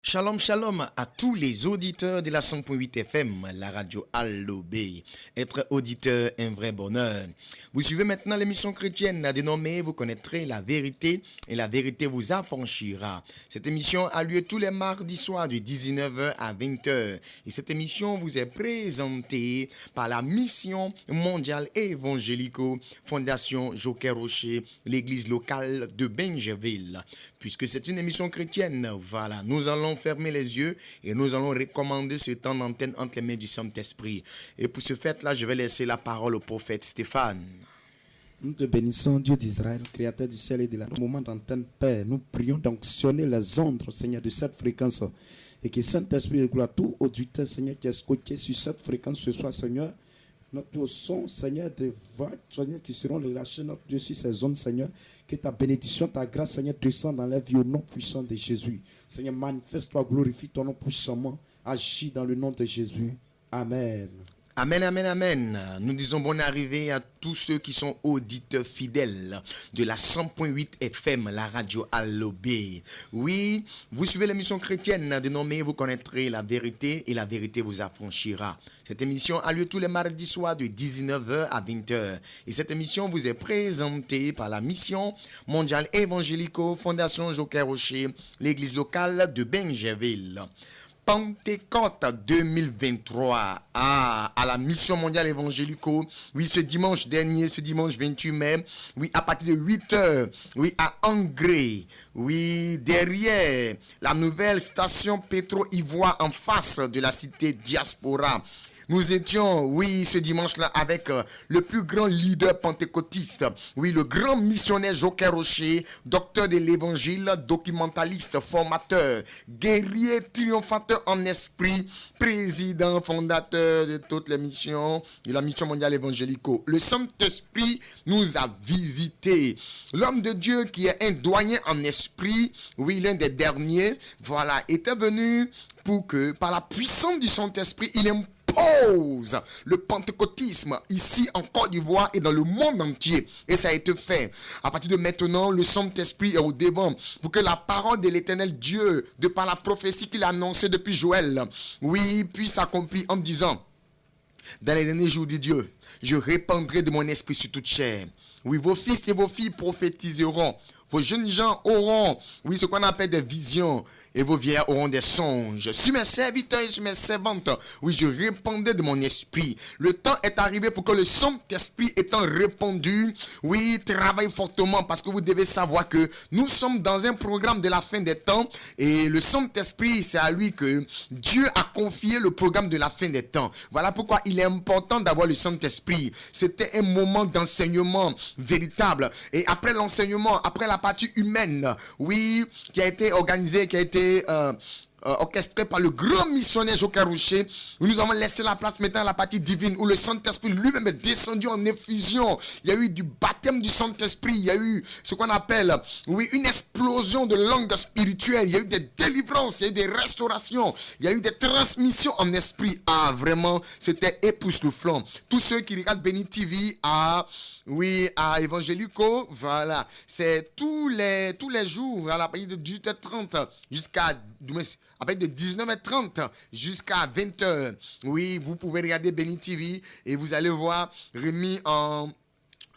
Shalom, shalom à tous les auditeurs de la 100.8 FM, la radio Allobé. Être auditeur, un vrai bonheur. Vous suivez maintenant l'émission chrétienne dénommée Vous connaîtrez la vérité et la vérité vous affranchira. Cette émission a lieu tous les mardis soirs de 19h à 20h. Et cette émission vous est présentée par la Mission mondiale évangélico Fondation Joker Rocher, l'église locale de Bingerville. Puisque c'est une émission chrétienne, voilà, nous allons fermer les yeux et nous allons recommander ce temps d'antenne entre les mains du Saint-Esprit. Et pour ce fait-là, je vais laisser la parole au prophète Stéphane. Nous te bénissons, Dieu d'Israël, créateur du ciel et de la terre. Au moment d'antenne, Père, nous prions d'onctionner les ondes, Seigneur, de cette fréquence. Et que Saint-Esprit de gloire, tout auditeur, Seigneur, qui est scotché sur cette fréquence ce soir, Seigneur, notre son, Seigneur, des voix, Seigneur, qui seront relâchées, notre Dieu, sur ces zones, Seigneur. Que ta bénédiction, ta grâce, Seigneur, descende dans la vie au nom puissant de Jésus. Seigneur, manifeste-toi, glorifie ton nom puissamment. Agis dans le nom de Jésus. Amen. Amen, amen, amen. Nous disons bonne arrivée à tous ceux qui sont auditeurs fidèles de la 100.8 FM, la radio Allobé. Oui, vous suivez l'émission chrétienne dénommée Vous connaîtrez la vérité et la vérité vous affranchira. Cette émission a lieu tous les mardis soirs de 19h à 20h. Et cette émission vous est présentée par la Mission mondiale évangélico Fondation Joker Rocher, l'église locale de Bingerville. Pentecôte 2023 à la Mission mondiale évangélico. Oui, ce dimanche dernier, ce dimanche 28 mai, oui, à partir de 8h, oui, à Angré, oui, derrière la nouvelle station Pétro-Ivoire en face de la cité Diaspora. Nous étions, oui, ce dimanche-là avec le plus grand leader pentecôtiste, oui, le grand missionnaire Joker Rocher, docteur de l'évangile, documentaliste, formateur, guerrier, triomphateur en esprit, président, fondateur de toutes les missions de la mission mondiale évangélico. Le Saint-Esprit nous a visités. L'homme de Dieu qui est un doyen en esprit, oui, l'un des derniers, voilà, était venu pour que, par la puissance du Saint-Esprit, il impose le pentecôtisme ici en Côte d'Ivoire et dans le monde entier. Et ça a été fait. À partir de maintenant, le Saint-Esprit est au devant pour que la parole de l'Éternel Dieu, de par la prophétie qu'il a annoncée depuis Joël, oui, puisse s'accomplir en disant: dans les derniers jours de Dieu, je répandrai de mon esprit sur toute chair. Oui, vos fils et vos filles prophétiseront. Vos jeunes gens auront, oui, ce qu'on appelle des visions. Et vos vieillards auront des songes. Sur mes serviteurs et sur mes servantes, oui, je répandrai de mon esprit. Le temps est arrivé pour que le Saint-Esprit étant répandu, oui, travaille fortement. Parce que vous devez savoir que nous sommes dans un programme de la fin des temps. Et le Saint-Esprit, c'est à lui que Dieu a confié le programme de la fin des temps. Voilà pourquoi il est important d'avoir le Saint-Esprit. C'était un moment d'enseignement véritable. Et après l'enseignement, après la partie humaine, oui, qui a été organisée, qui a été orchestré par le grand missionnaire Joker Rocher, où nous avons laissé la place maintenant à la partie divine, où le Saint-Esprit lui-même est descendu en effusion. Il y a eu du baptême du Saint-Esprit, il y a eu ce qu'on appelle, oui, une explosion de langue spirituelle, il y a eu des délivrances, il y a eu des restaurations, il y a eu des transmissions en esprit. Ah, vraiment, c'était époustouflant. Tous ceux qui regardent Béni TV à Evangélico, voilà, c'est tous les jours, voilà, à partir de 18h30 jusqu'à de 19h30 jusqu'à 20h. Oui, vous pouvez regarder Béni TV et vous allez voir remis en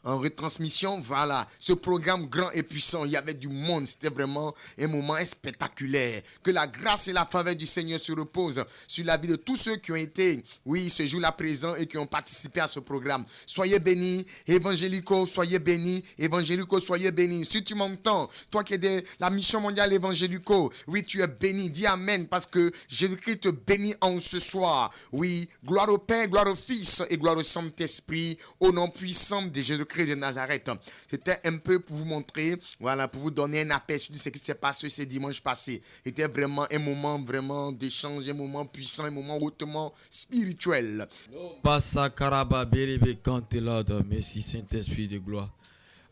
retransmission, voilà, ce programme grand et puissant, il y avait du monde, c'était vraiment un moment spectaculaire. Que la grâce et la faveur du Seigneur se reposent sur la vie de tous ceux qui ont été, oui, ce jour-là présents et qui ont participé à ce programme. Soyez bénis, évangélico, soyez bénis, évangélico, soyez bénis. Si tu m'entends, toi qui es de la mission mondiale évangélico, oui, tu es béni, dis amen, parce que Jésus-Christ te bénit en ce soir. Oui, gloire au Père, gloire au Fils et gloire au Saint-Esprit, au nom puissant de Jésus-Christ de Nazareth. C'était un peu pour vous montrer, voilà, pour vous donner un aperçu de ce qui s'est passé ce dimanche passé. C'était vraiment un moment vraiment d'échange, un moment puissant, un moment hautement spirituel. Merci Saint-Esprit de gloire.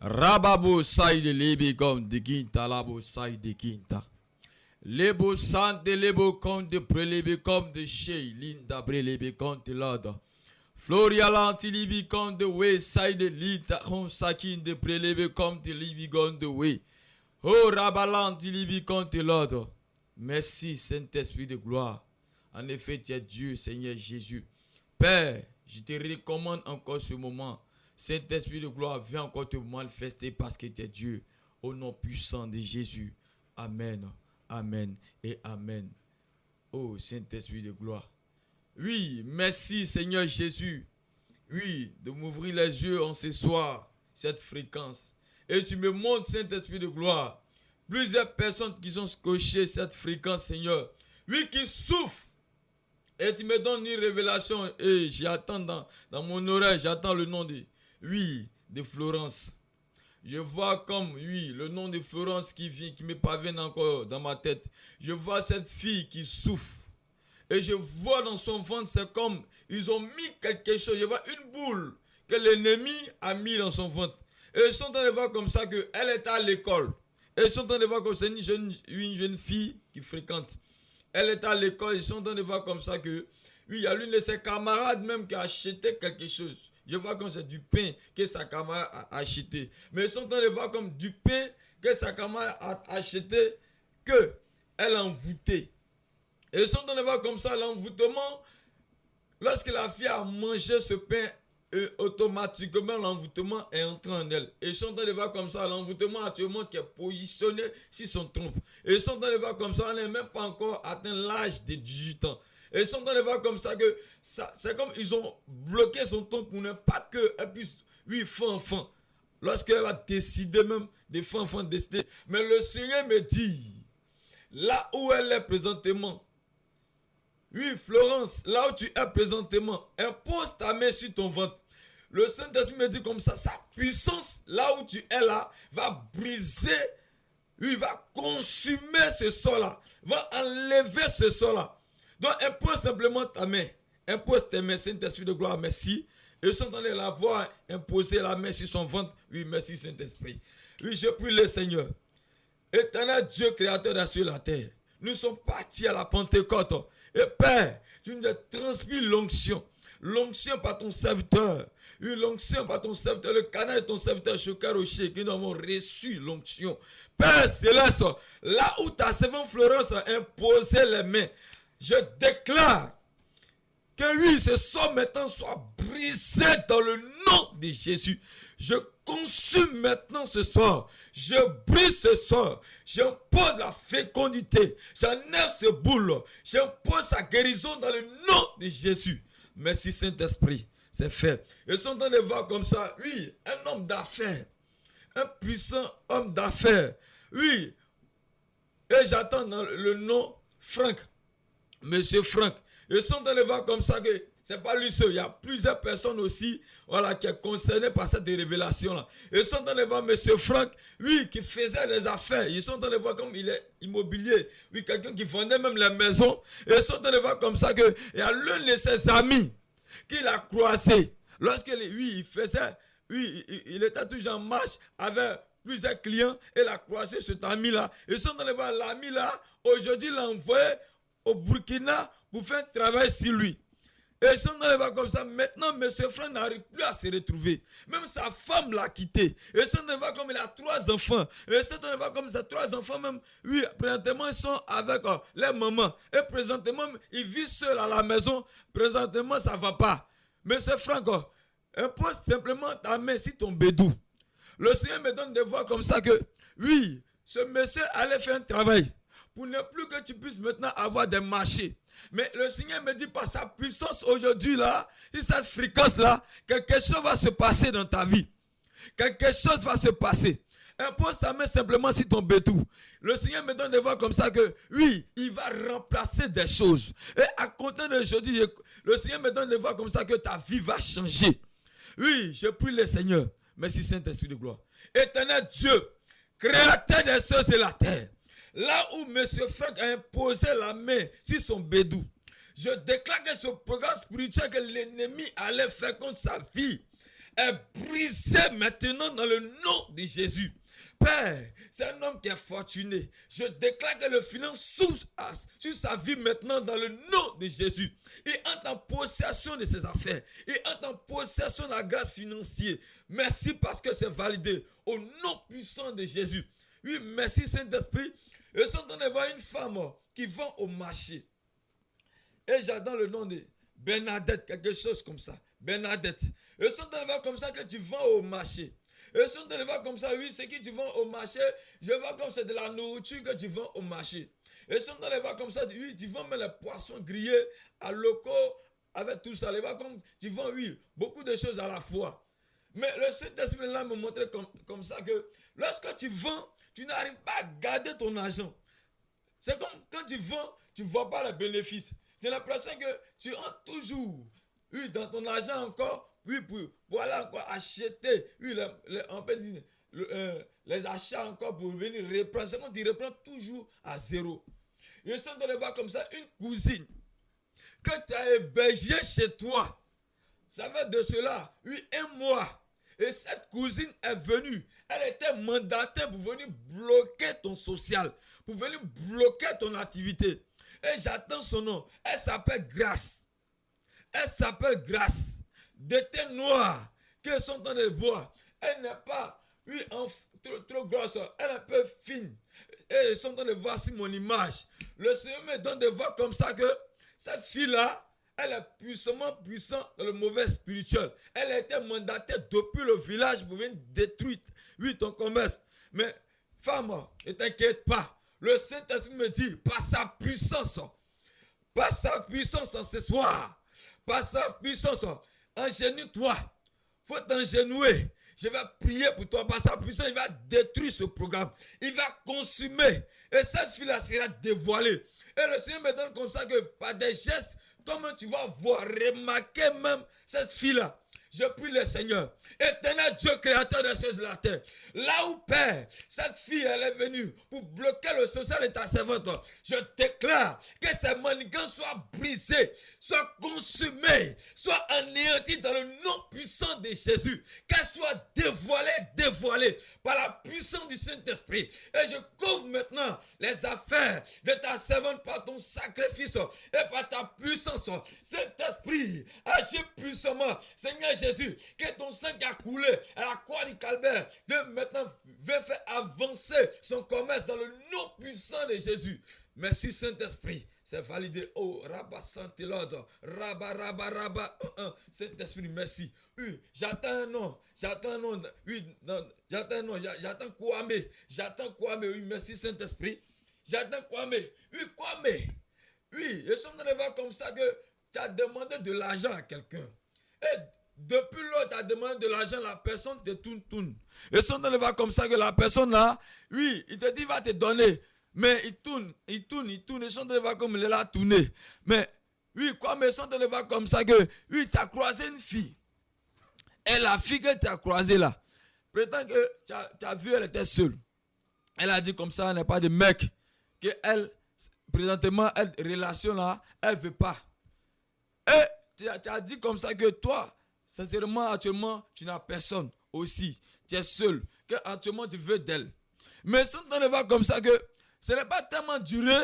Rababo sai de lebe comme de quinta, labo sai de quinta. Lebo sante, lebo compte prelebe comme de chez Linda prelebe compte l'ordre. Floria l'antilibi comme de way side lita on sakin de prelebe comme de libi comme de way. Oh rabalanti libi comme l'ordre. Merci, Saint-Esprit de gloire. En effet, tu es Dieu, Seigneur Jésus. Père, je te recommande encore ce moment. Saint-Esprit de gloire, viens encore te manifester parce que tu es Dieu. Au nom puissant de Jésus. Amen, amen et amen. Oh, Saint-Esprit de gloire. Oui, merci Seigneur Jésus. Oui, de m'ouvrir les yeux en ce soir, cette fréquence. Et tu me montres, Saint-Esprit de gloire, plusieurs personnes qui sont scotchées cette fréquence, Seigneur. Oui, qui souffrent. Et tu me donnes une révélation. Et j'attends dans mon oreille, j'attends le nom de Florence. Je vois comme, le nom de Florence qui me parvient encore dans ma tête. Je vois cette fille qui souffre. Et je vois dans son ventre, c'est comme, ils ont mis quelque chose. Je vois une boule que l'ennemi a mis dans son ventre. Et ils sont en train de voir comme ça qu'elle est à l'école. Et ils sont en train de voir comme c'est une jeune fille qui fréquente. Elle est à l'école, ils sont en train de voir comme ça que, il y a l'une de ses camarades même qui a acheté quelque chose. Je vois comme c'est du pain que sa camarade a acheté. Mais ils sont en train de voir comme du pain que sa camarade a acheté, qu'elle a envoûté. Et ils sont en train de voir comme ça l'envoûtement. Lorsque la fille a mangé ce pain, automatiquement l'envoûtement est entré en elle. Et ils sont en train de voir comme ça l'envoûtement actuellement qui est positionné sur son trompe. Et ils sont en train de voir comme ça, on n'est même pas encore atteint l'âge de 18 ans. Et ils sont en train de voir comme ça que c'est comme ils ont bloqué son trompe pour ne pas qu'elle puisse faire enfant. Lorsqu'elle va décider même de faire enfant, décider. Mais le Seigneur me dit, là où elle est présentement, Florence, là où tu es présentement, impose ta main sur ton ventre. Le Saint-Esprit me dit comme ça, sa puissance, là où tu es là, va briser, va consumer ce sort-là, va enlever ce sort-là. Donc, impose simplement ta main. Impose tes mains, Saint-Esprit de gloire, merci. Et ils sont en train de la voir imposer la main sur son ventre. Oui, merci Saint-Esprit. Oui, je prie le Seigneur. Éternel Dieu, créateur de la terre, nous sommes partis à la Pentecôte. Et Père, tu nous as transmis l'onction. L'onction par ton serviteur. Une l'onction par ton serviteur. Le canal de ton serviteur, Choka Rocher, qui nous avons reçu l'onction. Père Céleste, là où ta servante Florence a imposé les mains, je déclare que ce sort maintenant soit brisé dans le nom de Jésus. Je consume maintenant ce sort. Je brise ce sort. J'impose la fécondité. J'enlève ce boule. J'impose sa guérison dans le nom de Jésus. Merci Saint-Esprit. C'est fait. Ils sont en train de voir comme ça. Oui, un homme d'affaires. Un puissant homme d'affaires. Oui. Et j'attends dans le nom Franck. Monsieur Franck. Ils sont en train de voir comme ça que c'est pas lui seul. Il y a plusieurs personnes aussi qui sont concernées par cette révélation-là. Ils sont en train de voir monsieur Franck, qui faisait des affaires. Ils sont en train de voir comme il est immobilier. Oui, quelqu'un qui vendait même les maisons. Ils sont en train de voir comme ça qu'il y a l'un de ses amis qui l'a croisé. Lorsque il faisait, il était toujours en marche avec plusieurs clients et il a croisé cet ami-là. Ils sont en train de voir l'ami-là. Aujourd'hui, il l'a envoyé au Burkina pour faire un travail sur lui. Et ils sont dans les voir comme ça. Maintenant, M. Franck n'arrive plus à se retrouver. Même sa femme l'a quitté. Et ils sont dans les voir comme il a 3 enfants. Et ils sont dans les voir comme ces 3 enfants même. Oui, présentement, ils sont avec les mamans. Et présentement, ils vivent seuls à la maison. Présentement, ça ne va pas. M. Franck, impose simplement ta main sur ton bédou. Le Seigneur me donne de voir comme ça que, ce monsieur allait faire un travail. Pour ne plus que tu puisses maintenant avoir des marchés. Mais le Seigneur me dit par sa puissance aujourd'hui là, sur cette fréquence là, quelque chose va se passer dans ta vie. Quelque chose va se passer. Impose ta main simplement sur ton bétou. Le Seigneur me donne de voir comme ça que, il va remplacer des choses. Et à compter d'aujourd'hui, le Seigneur me donne de voir comme ça que ta vie va changer. Oui, je prie le Seigneur. Merci Saint-Esprit de gloire. Éternel Dieu, créateur des cieux et la terre. Là où M. Franck a imposé la main sur son bédou, je déclare que ce programme spirituel que l'ennemi allait faire contre sa vie est brisé maintenant dans le nom de Jésus. Père, c'est un homme qui est fortuné. Je déclare que le finance s'ouvre sur sa vie maintenant dans le nom de Jésus. Il entre en possession de ses affaires. Il entre en possession de la grâce financière. Merci parce que c'est validé au nom puissant de Jésus. Oui, merci Saint-Esprit. Ils sont en train de voir une femme qui vend au marché. Et j'adore le nom de Bernadette, quelque chose comme ça. Bernadette. Ils sont en train de voir comme ça que tu vends au marché. Ils sont en train de voir comme ça, oui, ce que tu vends au marché, je vois comme c'est de la nourriture que tu vends au marché. Ils sont en train de voir comme ça, oui, tu vends même les poissons grillés à locaux, avec tout ça. Ils voient comme tu vends, oui, beaucoup de choses à la fois. Mais le Saint-Esprit là me montrait comme ça que lorsque tu vends, tu n'arrives pas à garder ton argent. C'est comme quand tu vends, tu ne vois pas les bénéfices. J'ai l'impression que tu entres toujours, oui, dans ton argent encore, oui, pour aller encore acheter, oui, on peut dire, les achats encore pour venir reprendre. C'est comme tu reprends toujours à zéro. Je sens de le voir comme ça, une cousine que tu as hébergée chez toi. Ça fait de cela, oui, un mois. Et cette cousine est venue. Elle était mandatée pour venir bloquer ton social, pour venir bloquer ton activité. Et j'attends son nom. Elle s'appelle Grâce. Elle s'appelle Grâce. De teint noir qu'elles sont en train de voir. Elle n'est pas, oui, trop grosse. Elle est un peu fine. Et elles sont en train de voir sur mon image. Le Seigneur me donne de voir comme ça que cette fille-là, elle est puissamment puissante dans le mauvais spirituel. Elle a été mandatée depuis le village pour venir détruire, oui, ton commerce. Mais, femme, ne t'inquiète pas. Le Saint-Esprit me dit, par sa puissance ce soir, par sa puissance, engenue-toi. Faut t'engenouer. Je vais prier pour toi. Par sa puissance, il va détruire ce programme. Il va consumer. Et cette fille-là sera dévoilée. Et le Seigneur me donne comme ça que par des gestes, toi-même tu vas voir, remarquer même cette fille-là. Je prie le Seigneur, éternel Dieu créateur des cieux de la terre. Là où, Père, cette fille, elle est venue pour bloquer le social de ta servante. Je déclare que ces manigances soient brisées, soient consumées, soient anéanties dans le nom puissant de Jésus. Qu'elles soient dévoilées par la puissance du Saint-Esprit. Et je couvre maintenant les affaires de ta servante par ton sacrifice et par ta puissance. Saint-Esprit, agis puissamment. Seigneur Jésus, que ton sang qui a coulé à la croix du Calvaire maintenant veut faire avancer son commerce dans le nom puissant de Jésus. Merci Saint-Esprit, c'est validé. Oh, Rabba Saint-Elode, Rabba, Saint-Esprit, merci. Oui, j'attends un nom, oui, j'attends Kwame, oui, merci Saint-Esprit. J'attends Kwame, oui, je suis en train de voir comme ça que tu as demandé de l'argent à quelqu'un. Et depuis lors, tu as demandé de l'argent, la personne te tourne. Et si on ne va comme ça que la personne là, oui, il te dit, il va te donner. Mais il tourne. Et si on ne va comme il est là tourné. Mais, oui, quoi, mais si on ne va comme ça que, oui, tu as croisé une fille. Et la fille que tu as croisée là, prétend que tu as vu, elle était seule. Elle a dit comme ça, elle n'est pas de mec. Que elle, présentement, elle, relation là, elle ne veut pas. Et tu as dit comme ça que toi, sincèrement, actuellement, tu n'as personne aussi. Tu es seul. Que actuellement, tu veux d'elle. Mais si on ne va comme ça que ce n'est pas tellement duré,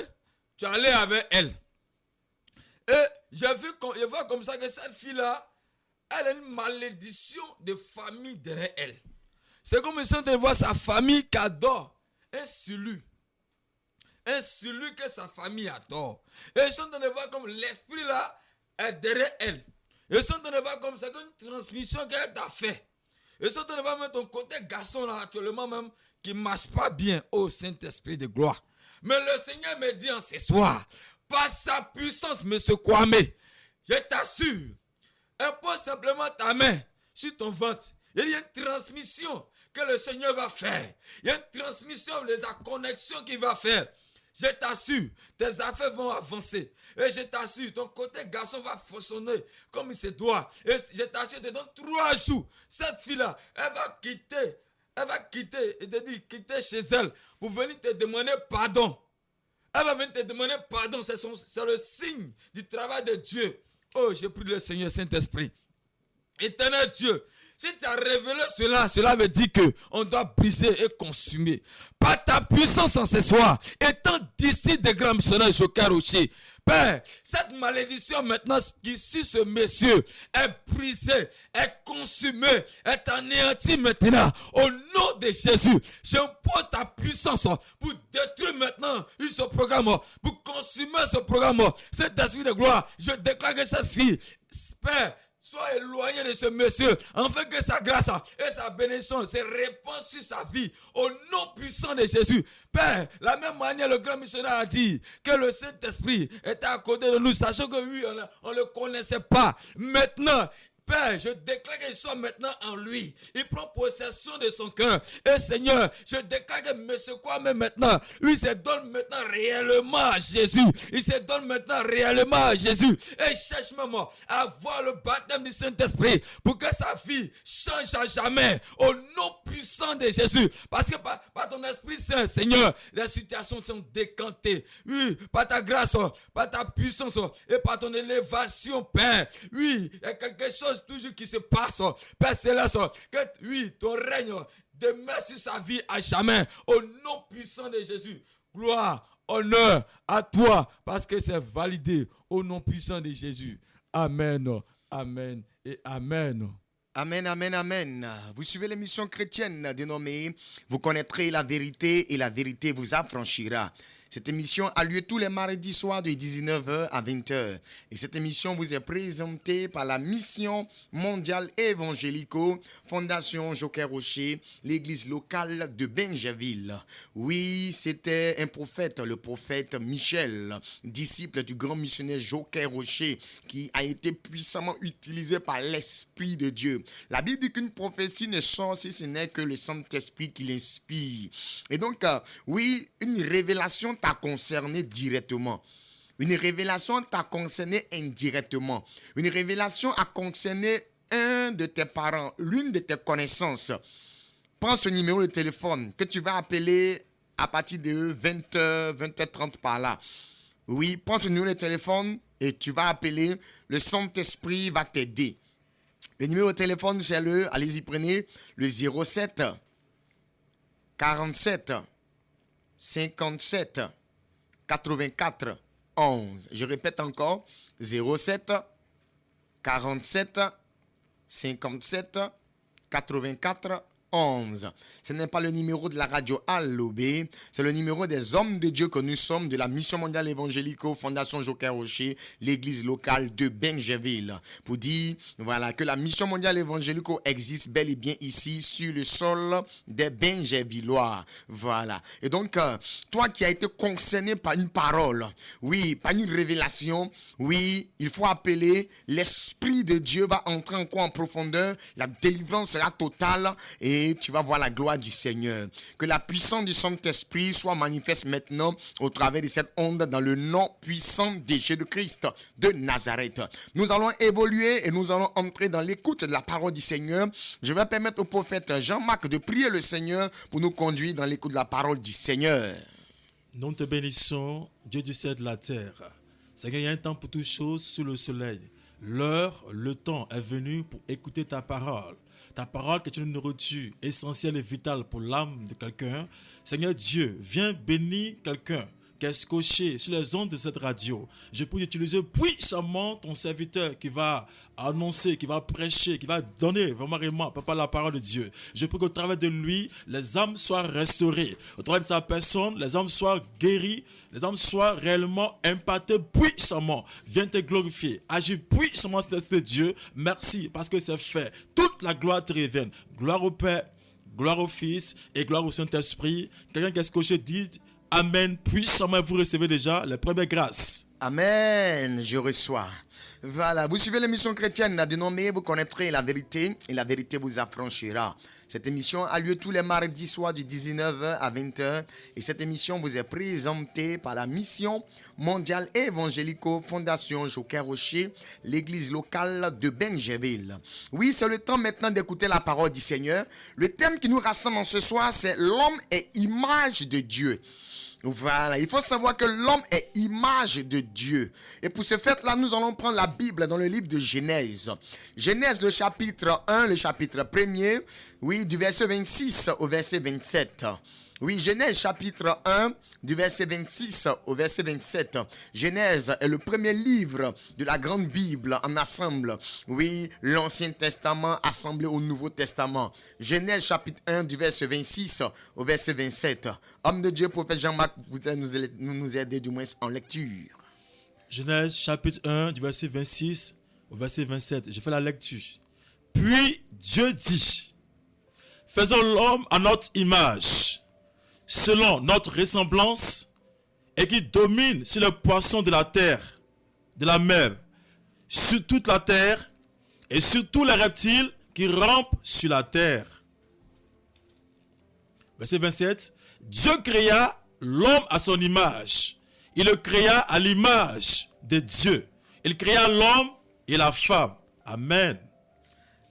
tu es allé avec elle. Et je vois comme ça que cette fille-là, elle a une malédiction de famille derrière elle. C'est comme si on de voir sa famille qui adore un celui que sa famille adore. Et si on de voir comme l'esprit là est derrière elle. Et si on te va comme ça, une transmission qu'elle t'a fait. Et si on te va mettre ton côté garçon là, actuellement même, qui ne marche pas bien. Oh Saint-Esprit de gloire. Mais le Seigneur me dit en ce soir, par sa puissance, monsieur Kwame, je t'assure, impose simplement ta main sur ton ventre. Il y a une transmission que le Seigneur va faire. Il y a une transmission de ta connexion qu'il va faire. Je t'assure, tes affaires vont avancer. Et je t'assure, ton côté garçon va fonctionner comme il se doit. Et je t'assure, te donne 3 jours. Cette fille-là, elle va quitter, et te dire, quitter chez elle pour venir te demander pardon. Elle va venir te demander pardon. C'est le signe du travail de Dieu. Oh, je prie le Seigneur Saint-Esprit. Éternel Dieu, si tu as révélé cela, cela veut dire qu'on doit briser et consumer. Par ta puissance en ce soir, étant d'ici des grands missionnaires Joker Rocher, Père, cette malédiction maintenant qui suit ce monsieur est brisée, est consumée, est anéantie maintenant. Au nom de Jésus, j'impose ta puissance pour détruire maintenant ce programme, pour consumer ce programme. Cet esprit de gloire, je déclare que cette fille, Père, sois éloigné de ce monsieur, afin que sa grâce et sa bénédiction se répandent sur sa vie, au nom puissant de Jésus. Père, la même manière, le grand missionnaire a dit que le Saint-Esprit était à côté de nous, sachant que oui, on ne le connaissait pas. Maintenant, Père, je déclare qu'il soit maintenant en lui. Il prend possession de son cœur. Et Seigneur, je déclare que M. Kwame maintenant, lui se donne maintenant réellement à Jésus. Il se donne maintenant réellement à Jésus. Et cherche même à voir le baptême du Saint-Esprit pour que sa vie change à jamais. Au nom puissant de Jésus. Parce que par ton Esprit Saint, Seigneur, les situations sont décantées. Oui, par ta grâce, par ta puissance et par ton élévation, Père. Oui, il y a quelque chose toujours qui se passe, Père Céleste, que oui, ton règne demeure sur sa vie à jamais, au nom puissant de Jésus. Gloire, honneur à toi, parce que c'est validé au nom puissant de Jésus. Amen, amen et amen. Amen, amen, amen. Vous suivez l'émission chrétienne dénommée « Vous connaîtrez la vérité et la vérité vous affranchira ». Cette émission a lieu tous les mardis soirs de 19h à 20h. Et cette émission vous est présentée par la Mission mondiale évangélico, Fondation Joker Rocher, l'église locale de Benjerville. Oui, c'était un prophète, le prophète Michel, disciple du grand missionnaire Joker Rocher, qui a été puissamment utilisé par l'Esprit de Dieu. La Bible dit qu'une prophétie ne sort si ce n'est que le Saint-Esprit qui l'inspire. Et donc, oui, une révélation t'a concerné directement. Une révélation t'a concerné indirectement. Une révélation a concerné un de tes parents, l'une de tes connaissances. Prends ce numéro de téléphone que tu vas appeler à partir de 20h, 20h30 par là. Oui, prends ce numéro de téléphone et tu vas appeler. Le Saint-Esprit va t'aider. Le numéro de téléphone, c'est allez-y, prenez le 07 47 57 84 11. Je répète encore, 07 47 57 84 11. Ce n'est pas le numéro de la radio Allobé, c'est le numéro des hommes de Dieu que nous sommes de la Mission mondiale évangélico, Fondation Joker Rocher, l'église locale de Benjerville. Pour dire, voilà, que la Mission mondiale évangélico existe bel et bien ici, sur le sol des Benjervillois. Voilà. Et donc, toi qui as été concerné par une parole, oui, par une révélation, oui, il faut appeler, l'Esprit de Dieu va entrer encore en profondeur, la délivrance sera totale et tu vas voir la gloire du Seigneur. Que la puissance du Saint-Esprit soit manifeste maintenant au travers de cette onde dans le nom puissant de Jésus-Christ de Nazareth. Nous allons évoluer et nous allons entrer dans l'écoute de la parole du Seigneur. Je vais permettre au prophète Jean-Marc de prier le Seigneur pour nous conduire dans l'écoute de la parole du Seigneur. Nous te bénissons, Dieu du ciel de la terre. Seigneur, il y a un temps pour toutes choses sous le soleil. L'heure, le temps est venu pour écouter ta parole. Ta parole qui est une nourriture essentielle et vitale pour l'âme de quelqu'un. Seigneur Dieu, viens bénir quelqu'un qui est scotché sur les ondes de cette radio. Je peux utiliser puissamment ton serviteur qui va annoncer, qui va prêcher, qui va donner vraiment, papa, la parole de Dieu. Je prie qu'au travers de lui, les âmes soient restaurées. Au travers de sa personne, les âmes soient guéries, les âmes soient réellement impactées puissamment. Viens te glorifier. Agis puissamment, cet esprit de Dieu. Merci parce que c'est fait. Toute la gloire te revienne. Gloire au Père, gloire au Fils et gloire au Saint-Esprit. Quelqu'un qui est scotché dit Amen. Puissamment, vous recevez déjà les premières grâces. Amen, je reçois. Voilà, vous suivez l'émission chrétienne dénommée « Vous connaîtrez la vérité et la vérité vous affranchira ». Cette émission a lieu tous les mardis soirs du 19h à 20h et cette émission vous est présentée par la Mission mondiale évangélico, Fondation Joker Rocher, l'église locale de Benjerville. Oui, c'est le temps maintenant d'écouter la parole du Seigneur. Le thème qui nous rassemble ce soir, c'est « L'homme est image de Dieu ». Voilà, il faut savoir que l'homme est image de Dieu. Et pour ce fait-là, nous allons prendre la Bible dans le livre de Genèse. Genèse, le chapitre 1, le chapitre 1er, oui, du verset 26 au verset 27. Oui, Genèse chapitre 1, du verset 26 au verset 27. Genèse est le premier livre de la grande Bible en assemble. Oui, l'Ancien Testament assemblé au Nouveau Testament. Genèse chapitre 1 du verset 26 au verset 27. Homme de Dieu, prophète Jean-Marc, vous allez nous aider du moins en lecture. Genèse chapitre 1 du verset 26 au verset 27. Je fais la lecture. Puis Dieu dit, faisons l'homme à notre image, selon notre ressemblance, et qui domine sur les poissons de la terre, de la mer, sur toute la terre, et sur tous les reptiles qui rampent sur la terre. Verset 27. Dieu créa l'homme à son image. Il le créa à l'image de Dieu. Il créa l'homme et la femme. Amen.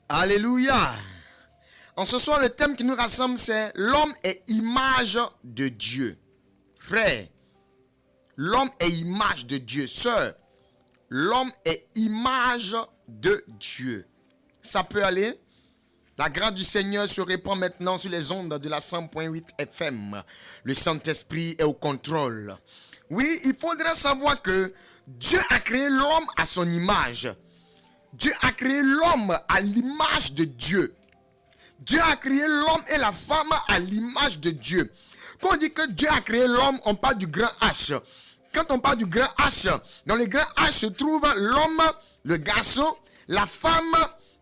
Alléluia. En ce soir, le thème qui nous rassemble, c'est l'homme est image de Dieu. Frère, l'homme est image de Dieu. Sœur, l'homme est image de Dieu. Ça peut aller? La grâce du Seigneur se répand maintenant sur les ondes de la 100.8 FM. Le Saint-Esprit est au contrôle. Oui, il faudra savoir que Dieu a créé l'homme à son image. Dieu a créé l'homme à l'image de Dieu. Dieu a créé l'homme et la femme à l'image de Dieu. Quand on dit que Dieu a créé l'homme, on parle du grand H. Quand on parle du grand H, dans le grand H se trouve l'homme, le garçon, la femme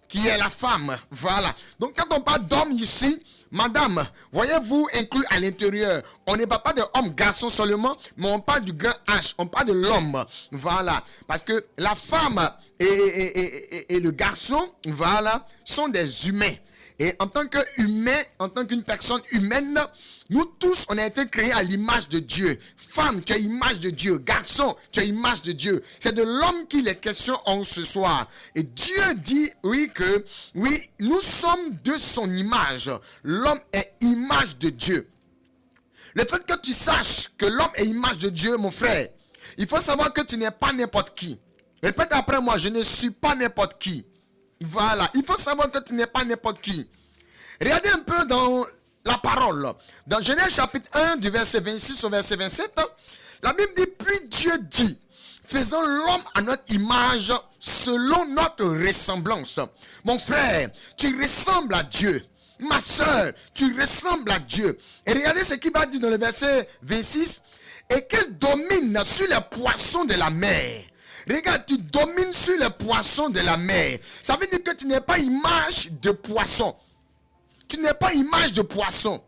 qui est la femme. Voilà. Donc quand on parle d'homme ici, madame, voyez-vous inclus à l'intérieur. On ne parle pas de homme, garçon seulement, mais on parle du grand H. On parle de l'homme. Voilà. Parce que la femme et le garçon, voilà, sont des humains. Et en tant qu'humain, en tant qu'une personne humaine, nous tous, on a été créés à l'image de Dieu. Femme, tu es image de Dieu. Garçon, tu es image de Dieu. C'est de l'homme qu'il est question en ce soir. Et Dieu dit, oui, que, oui, nous sommes de son image. L'homme est image de Dieu. Le fait que tu saches que l'homme est image de Dieu, mon frère, il faut savoir que tu n'es pas n'importe qui. Répète après moi, je ne suis pas n'importe qui. Voilà, il faut savoir que tu n'es pas n'importe qui. Regardez un peu dans la parole. Dans Genèse chapitre 1 du verset 26 au verset 27, la Bible dit, puis Dieu dit, faisons l'homme à notre image selon notre ressemblance. Mon frère, tu ressembles à Dieu. Ma soeur, tu ressembles à Dieu. Et regardez ce qu'il va dire dans le verset 26. Et qu'il domine sur les poissons de la mer. Regarde, tu domines sur les poissons de la mer. Ça veut dire que tu n'es pas image de poisson. Tu n'es pas image de poisson.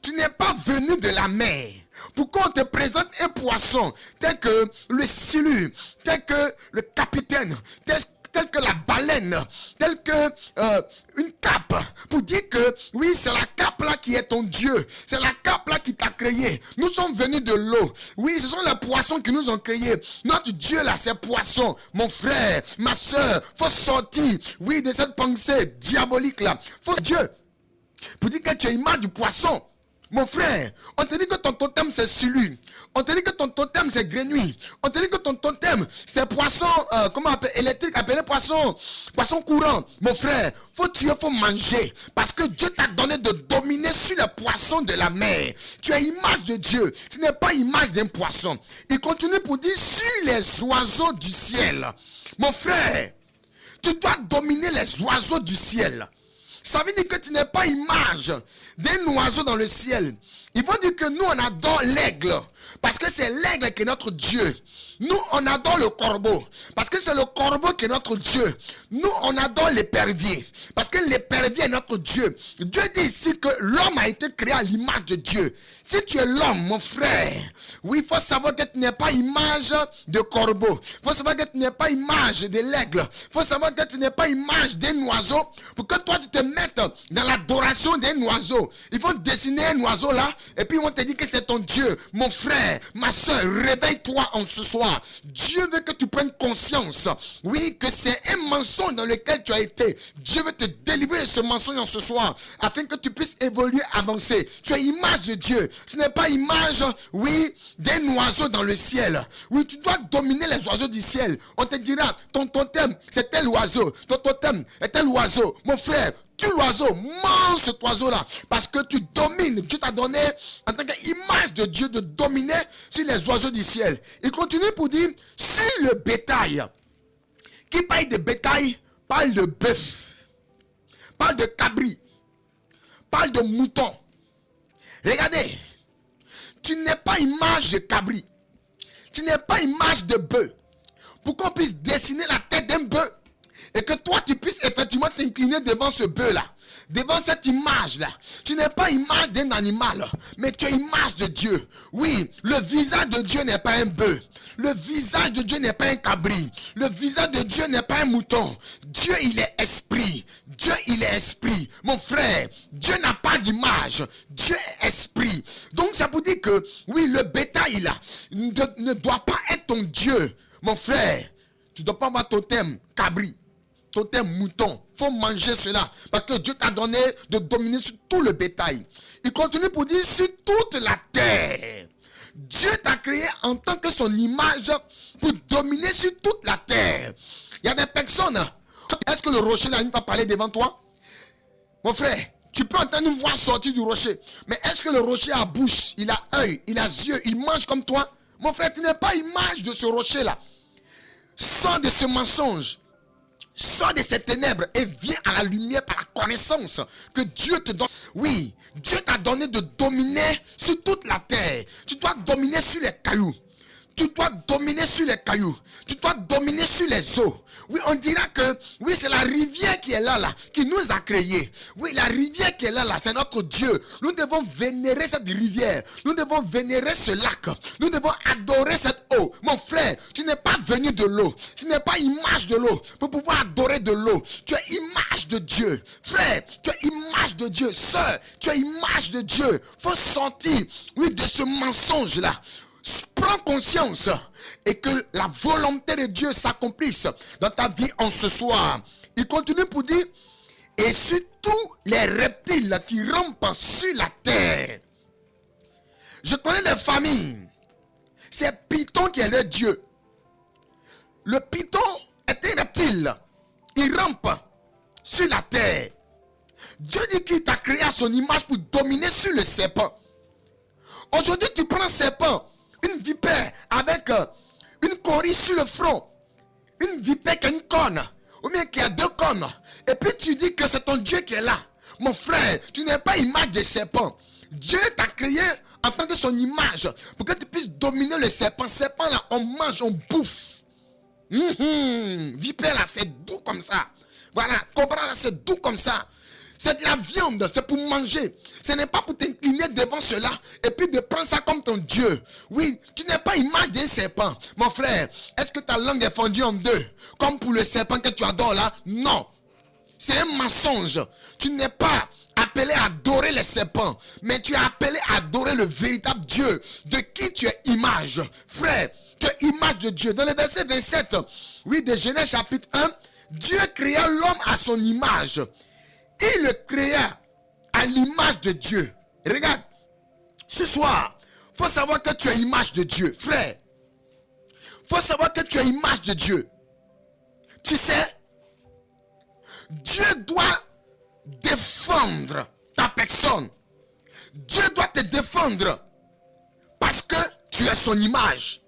Tu n'es pas venu de la mer. Pourquoi on te présente un poisson tel que le silu, tel que le capitaine, tel que la baleine, tel que une cape, pour dire que oui, c'est la cape là qui est ton Dieu, c'est la cape là qui t'a créé. Nous sommes venus de l'eau. Oui, ce sont les poissons qui nous ont créés. Notre Dieu là, c'est poisson. Mon frère, ma soeur, faut sortir, oui, de cette pensée diabolique là. Faut Dieu, pour dire que tu es image du poisson. Mon frère, on te dit que ton totem c'est silu. On te dit que ton totem c'est grenouille. On te dit que ton totem c'est poisson, comment on appelle, électrique, appelé poisson courant. Mon frère, faut tuer, faut manger. Parce que Dieu t'a donné de dominer sur les poissons de la mer. Tu es image de Dieu. Tu n'es pas image d'un poisson. Il continue pour dire sur les oiseaux du ciel. Mon frère, tu dois dominer les oiseaux du ciel. Ça veut dire que tu n'es pas image d'un oiseau dans le ciel. Ils vont dire que nous, on adore l'aigle. Parce que c'est l'aigle qui est notre Dieu. Nous, on adore le corbeau. Parce que c'est le corbeau qui est notre Dieu. Nous, on adore l'épervier. Parce que l'épervier est notre Dieu. Dieu dit ici que l'homme a été créé à l'image de Dieu. Si tu es l'homme, mon frère, oui, il faut savoir que tu n'es pas image de corbeau. Il faut savoir que tu n'es pas image de l'aigle. Il faut savoir que tu n'es pas image d'un oiseau. Pour que toi, tu te mettes dans l'adoration d'un oiseau. Ils vont dessiner un oiseau là. Et puis, ils vont te dire que c'est ton Dieu. Mon frère, frère, ma soeur, réveille-toi en ce soir. Dieu veut que tu prennes conscience, oui, que c'est un mensonge dans lequel tu as été. Dieu veut te délivrer de ce mensonge en ce soir, afin que tu puisses évoluer, avancer. Tu es image de Dieu. Ce n'est pas image, oui, d'un oiseau dans le ciel. Oui, tu dois dominer les oiseaux du ciel. On te dira, ton totem, c'est tel oiseau. Ton totem est tel oiseau. Mon frère, tue l'oiseau, mange cet oiseau-là, parce que tu domines. Dieu t'a donné, en tant qu'image de Dieu, de dominer sur les oiseaux du ciel. Il continue pour dire, sur le bétail. Qui parle de bétail, parle de bœuf, parle de cabri, parle de mouton. Regardez, tu n'es pas image de cabri, tu n'es pas image de bœuf, pour qu'on puisse dessiner la tête d'un bœuf, et que toi tu puisses effectivement t'incliner devant ce bœuf-là, devant cette image-là. Tu n'es pas image d'un animal, mais tu es image de Dieu. Oui, le visage de Dieu n'est pas un bœuf. Le visage de Dieu n'est pas un cabri. Le visage de Dieu n'est pas un mouton. Dieu, il est esprit. Dieu, il est esprit. Mon frère, Dieu n'a pas d'image. Dieu est esprit. Donc, ça vous dit que, oui, le bétail, là, ne doit pas être ton Dieu. Mon frère, tu ne dois pas avoir totem, cabri, totem, mouton. Il faut manger cela. Parce que Dieu t'a donné de dominer sur tout le bétail. Il continue pour dire sur toute la terre. Dieu t'a créé en tant que son image pour dominer sur toute la terre. Il y a des personnes. Est-ce que le rocher là, il va parler devant toi? Mon frère, tu peux entendre une voix sortir du rocher. Mais est-ce que le rocher a bouche, il a œil, il a yeux, il mange comme toi? Mon frère, tu n'es pas image de ce rocher là. Sors de ce mensonge. Sors de ces ténèbres et viens à la lumière par la connaissance que Dieu te donne. Oui, Dieu t'a donné de dominer sur toute la terre. Tu dois dominer sur les cailloux. Tu dois dominer sur les cailloux. Tu dois dominer sur les eaux. Oui, on dira que, oui, c'est la rivière qui est là, qui nous a créés. Oui, la rivière qui est là, c'est notre Dieu. Nous devons vénérer cette rivière. Nous devons vénérer ce lac. Nous devons adorer cette eau. Mon frère, tu n'es pas venu de l'eau. Tu n'es pas image de l'eau pour pouvoir adorer de l'eau. Tu es image de Dieu. Frère, tu es image de Dieu. Sœur, tu es image de Dieu. Faut sortir, oui, de ce mensonge-là. Prends conscience et que la volonté de Dieu s'accomplisse dans ta vie en ce soir. Il continue pour dire, et sur tous les reptiles qui rampent sur la terre. Je connais des familles, c'est Python qui est leur Dieu. Le python est un reptile, il rampe sur la terre. Dieu dit qu'il t'a créé à son image pour dominer sur le serpent. Aujourd'hui, tu prends un serpent, une vipère avec une coris sur le front, une vipère qui a une corne, ou bien qui a deux cornes, et puis tu dis que c'est ton Dieu qui est là. Mon frère, tu n'es pas image de serpent. Dieu t'a créé en tant que son image pour que tu puisses dominer le serpent. Serpent là, on mange, on bouffe. Vipère là, c'est doux comme ça. Voilà, cobra là, c'est doux comme ça. C'est de la viande, c'est pour manger. Ce n'est pas pour t'incliner devant cela et puis de prendre ça comme ton Dieu. Oui, tu n'es pas image d'un serpent. Mon frère, est-ce que ta langue est fendue en deux? Comme pour le serpent que tu adores là? Non. C'est un mensonge. Tu n'es pas appelé à adorer les serpents, mais tu es appelé à adorer le véritable Dieu de qui tu es image. Frère, tu es image de Dieu. Dans le verset 27, oui, de Genèse chapitre 1, Dieu créa l'homme à son image. Il le créa à l'image de Dieu. Regarde, ce soir, il faut savoir que tu es image de Dieu. Frère, il faut savoir que tu es image de Dieu. Tu sais, Dieu doit défendre ta personne. Dieu doit te défendre parce que tu es son image.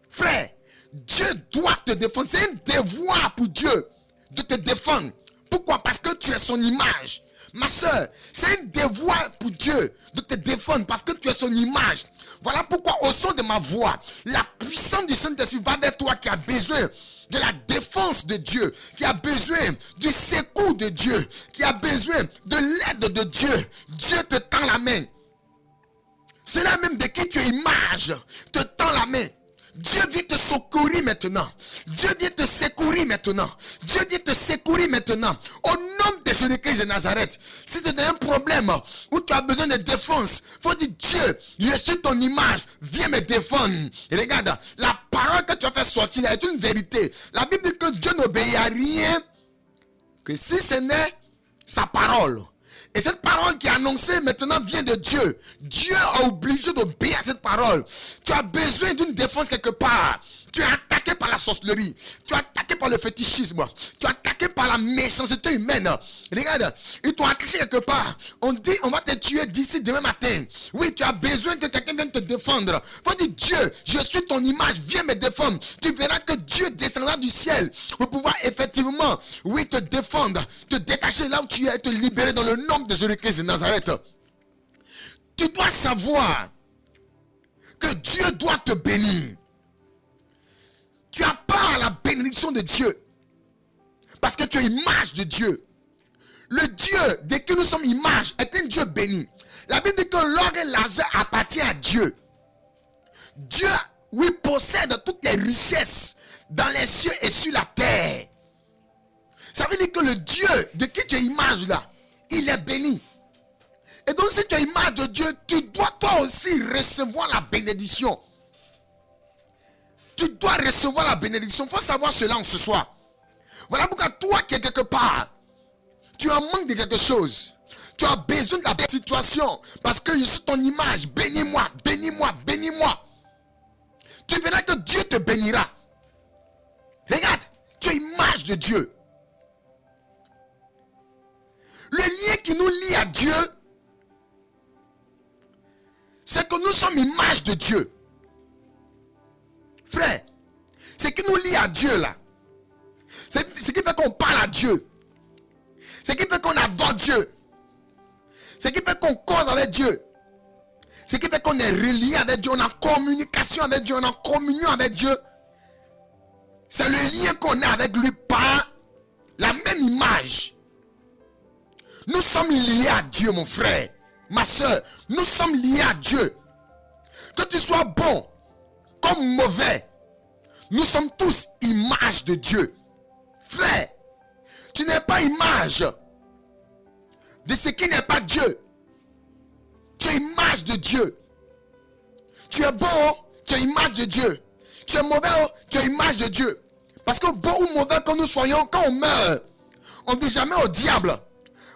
Frère, Dieu doit te défendre. C'est un devoir pour Dieu de te défendre. Pourquoi? Parce que tu es son image. Ma soeur, c'est un devoir pour Dieu de te défendre parce que tu es son image. Voilà pourquoi au son de ma voix, la puissance du Saint-Esprit va vers toi qui a besoin de la défense de Dieu, qui a besoin du secours de Dieu, qui a besoin de l'aide de Dieu. Dieu te tend la main. C'est là même de qui tu es image, te tend la main. Dieu vient te secourir maintenant. Dieu vient te secourir maintenant. Dieu vient te secourir maintenant. Au nom de Jésus-Christ de Nazareth. Si tu as un problème où tu as besoin de défense, il faut dire Dieu, je suis ton image, viens me défendre. Et regarde, la parole que tu as fait sortir là est une vérité. La Bible dit que Dieu n'obéit à rien que si ce n'est sa parole. Et cette parole qui est annoncée maintenant vient de Dieu. Dieu a obligé d'obéir à cette parole. Tu as besoin d'une défense quelque part. Tu es attaqué par la sorcellerie. Tu es attaqué par le fétichisme. Tu es attaqué par la méchanceté humaine. Regarde, ils t'ont attaché quelque part. On dit, on va te tuer d'ici demain matin. Oui, tu as besoin que quelqu'un vienne te défendre. Faut dire, Dieu, je suis ton image, viens me défendre. Tu verras que Dieu descendra du ciel pour pouvoir effectivement, oui, te défendre, te détacher là où tu es et te libérer dans le nom de Jésus-Christ de Nazareth. Tu dois savoir que Dieu doit te bénir. Tu as part à la bénédiction de Dieu. Parce que tu es image de Dieu. Le Dieu de qui nous sommes image est un Dieu béni. La Bible dit que l'or et l'argent appartient à Dieu. Dieu, oui, possède toutes les richesses dans les cieux et sur la terre. Ça veut dire que le Dieu de qui tu es image là, il est béni. Et donc si tu es image de Dieu, tu dois toi aussi recevoir la bénédiction. Tu dois recevoir la bénédiction. Il faut savoir cela en ce soir. Voilà pourquoi toi qui es quelque part, tu as manque de quelque chose. Tu as besoin de la situation. Parce que je suis ton image. Bénis-moi, bénis-moi, bénis-moi. Tu verras que Dieu te bénira. Regarde, tu es image de Dieu. Le lien qui nous lie à Dieu, c'est que nous sommes image de Dieu. Frère, ce qui nous lie à Dieu là, c'est ce qui fait qu'on parle à Dieu. Ce qui fait qu'on adore Dieu. Ce qui fait qu'on cause avec Dieu. Ce qui fait qu'on est relié avec Dieu. On est en communication avec Dieu. On est en communion avec Dieu. C'est le lien qu'on a avec lui par la même image. Nous sommes liés à Dieu, mon frère, ma soeur. Nous sommes liés à Dieu. Que tu sois bon comme mauvais, nous sommes tous image de Dieu. Frère, tu n'es pas image de ce qui n'est pas Dieu. Tu es image de Dieu. Tu es bon, tu es image de Dieu. Tu es mauvais, tu es image de Dieu. Parce que bon ou mauvais que nous soyons, quand on meurt, on ne dit jamais au diable.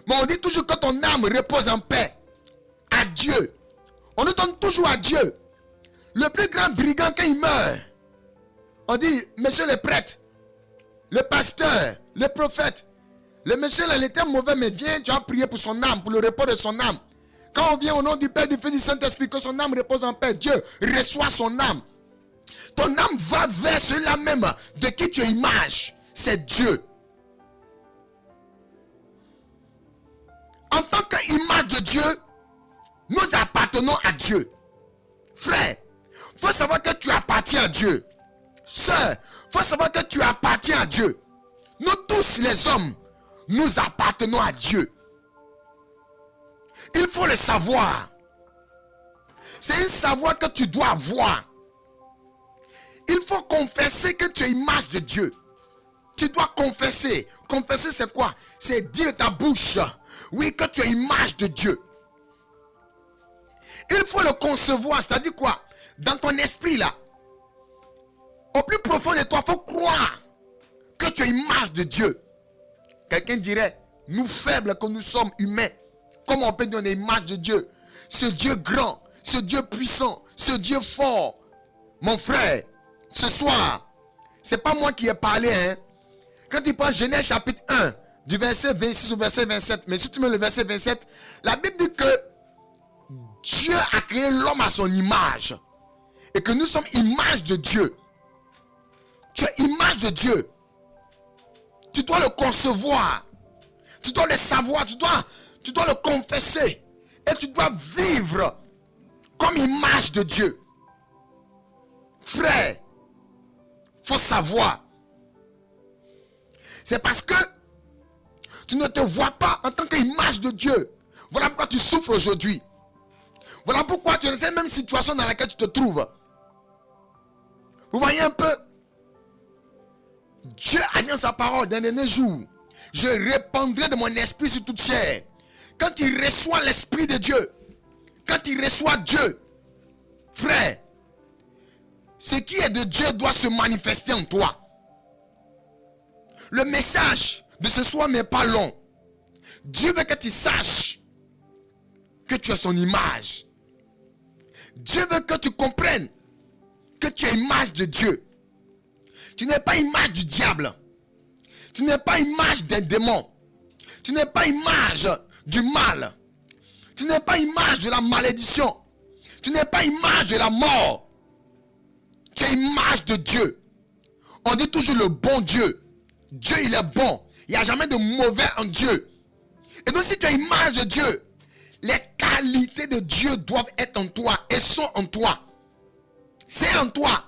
Mais on dit toujours que ton âme repose en paix. À Dieu. On nous donne toujours à Dieu. Le plus grand brigand quand il meurt, on dit, monsieur le prêtre, le pasteur, le prophète, le monsieur là, il était mauvais, mais viens, tu as prié pour son âme, pour le repos de son âme. Quand on vient au nom du Père, du Fils, du Saint-Esprit, que son âme repose en paix, Dieu reçoit son âme. Ton âme va vers cela même de qui tu es image, c'est Dieu. En tant qu'image de Dieu, nous appartenons à Dieu. Frère, il faut savoir que tu appartiens à Dieu. Sœur, il faut savoir que tu appartiens à Dieu. Nous tous les hommes, nous appartenons à Dieu. Il faut le savoir. C'est un savoir que tu dois avoir. Il faut confesser que tu es image de Dieu. Tu dois confesser. Confesser c'est quoi? C'est dire de ta bouche, oui, que tu es image de Dieu. Il faut le concevoir, c'est-à-dire quoi? Dans ton esprit là, au plus profond de toi, il faut croire que tu es image de Dieu. Quelqu'un dirait, nous faibles que nous sommes humains, comment on peut donner image de Dieu? Ce Dieu grand, ce Dieu puissant, ce Dieu fort. Mon frère, ce soir, c'est pas moi qui ai parlé, hein. Quand tu prends Genèse chapitre 1, du verset 26 au verset 27, mais si tu mets le verset 27, la Bible dit que Dieu a créé l'homme à son image. Et que nous sommes image de Dieu. Tu es image de Dieu. Tu dois le concevoir. Tu dois le savoir. Tu dois le confesser. Et tu dois vivre comme image de Dieu. Frère, il faut savoir. C'est parce que tu ne te vois pas en tant qu'image de Dieu. Voilà pourquoi tu souffres aujourd'hui. Voilà pourquoi tu es dans cette même situation dans laquelle tu te trouves. Vous voyez un peu? Dieu a dit dans sa parole, dans les derniers jours, je répandrai de mon esprit sur toute chair. Quand il reçoit l'esprit de Dieu, quand il reçoit Dieu, frère, ce qui est de Dieu doit se manifester en toi. Le message de ce soir n'est pas long. Dieu veut que tu saches que tu as son image. Dieu veut que tu comprennes que tu es image de Dieu. Tu n'es pas image du diable. Tu n'es pas image des démons. Tu n'es pas image du mal. Tu n'es pas image de la malédiction. Tu n'es pas image de la mort. Tu es image de Dieu. On dit toujours le bon Dieu. Dieu, il est bon. Il n'y a jamais de mauvais en Dieu. Et donc, si tu es image de Dieu, les qualités de Dieu doivent être en toi et sont en toi. C'est en toi.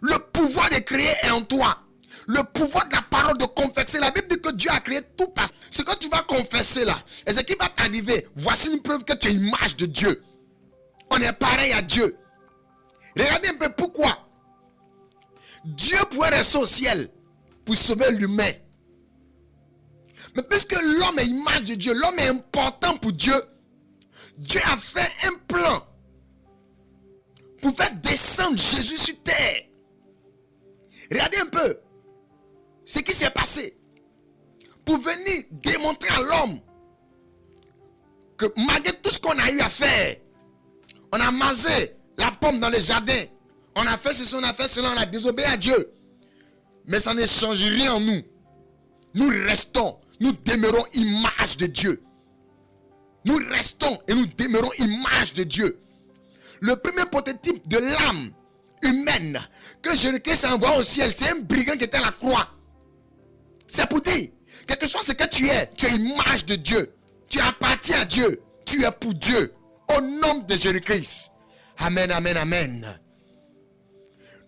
Le pouvoir de créer est en toi. Le pouvoir de la parole de confesser. La Bible dit que Dieu a créé tout parce que ce que tu vas confesser là, et ce qui va t'arriver, voici une preuve que tu es image de Dieu. On est pareil à Dieu. Regardez un peu pourquoi. Dieu pourrait rester au ciel pour sauver l'humain. Mais puisque l'homme est image de Dieu, l'homme est important pour Dieu, Dieu a fait un plan pour faire descendre Jésus sur terre. Regardez un peu ce qui s'est passé pour venir démontrer à l'homme que malgré tout ce qu'on a eu à faire, on a mangé la pomme dans le jardin, on a fait ceci, on a fait cela, on a désobéi à Dieu, mais ça ne change rien en nous. Nous restons, nous demeurons image de Dieu. Nous restons et nous demeurons image de Dieu. Le premier prototype de l'âme humaine que Jésus-Christ a envoyé au ciel, c'est un brigand qui était à la croix. C'est pour dire, quelque chose c'est que tu es image de Dieu. Tu appartiens à Dieu. Tu es pour Dieu. Au nom de Jésus-Christ. Amen, amen, amen.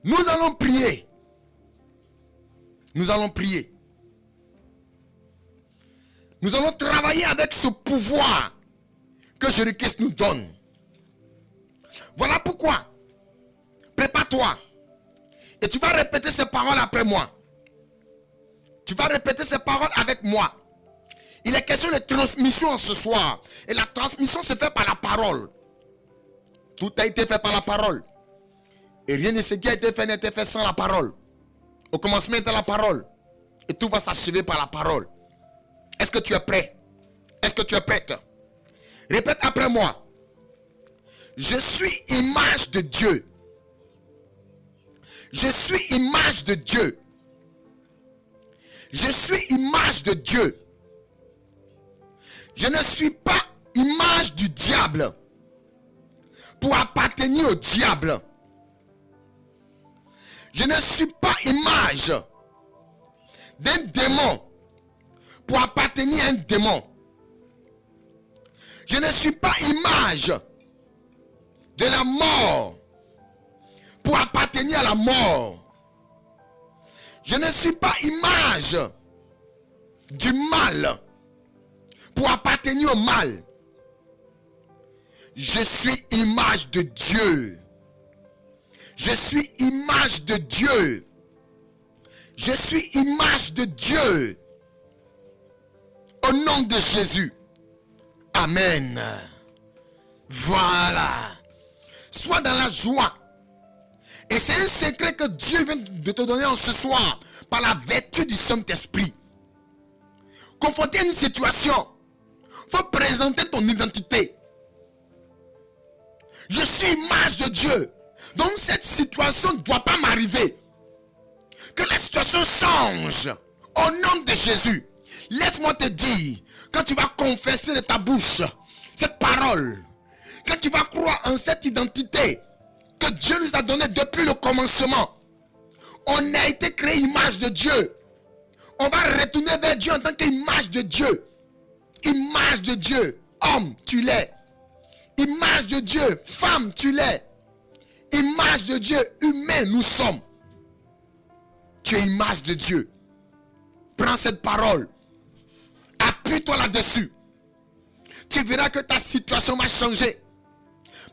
Nous allons prier. Nous allons prier. Nous allons travailler avec ce pouvoir que Jésus-Christ nous donne. Voilà pourquoi. Prépare-toi. Et tu vas répéter ces paroles après moi. Tu vas répéter ces paroles avec moi. Il est question de transmission ce soir. Et la transmission se fait par la parole. Tout a été fait par la parole. Et rien de ce qui a été fait n'a été fait sans la parole. Au commencement était la parole. Et tout va s'achever par la parole. Est-ce que tu es prêt? Est-ce que tu es prête? Répète après moi. Je suis image de Dieu. Je suis image de Dieu. Je suis image de Dieu. Je ne suis pas image du diable pour appartenir au diable. Je ne suis pas image d'un démon pour appartenir à un démon. Je ne suis pas image de la mort pour appartenir à la mort. Je ne suis pas image du mal pour appartenir au mal. Je suis image de Dieu. Je suis image de Dieu. Je suis image de Dieu. Au nom de Jésus. Amen. Voilà. Sois dans la joie. Et c'est un secret que Dieu vient de te donner en ce soir par la vertu du Saint-Esprit. Confronté à une situation, il faut présenter ton identité. Je suis image de Dieu. Donc cette situation ne doit pas m'arriver. Que la situation change. Au nom de Jésus. Laisse-moi te dire, quand tu vas confesser de ta bouche cette parole, quand tu vas croire en cette identité que Dieu nous a donnée depuis le commencement, on a été créé image de Dieu. On va retourner vers Dieu en tant qu'image de Dieu. Image de Dieu. Homme, tu l'es. Image de Dieu. Femme, tu l'es. Image de Dieu. Humain, nous sommes. Tu es image de Dieu. Prends cette parole. Appuie-toi là-dessus. Tu verras que ta situation va changer.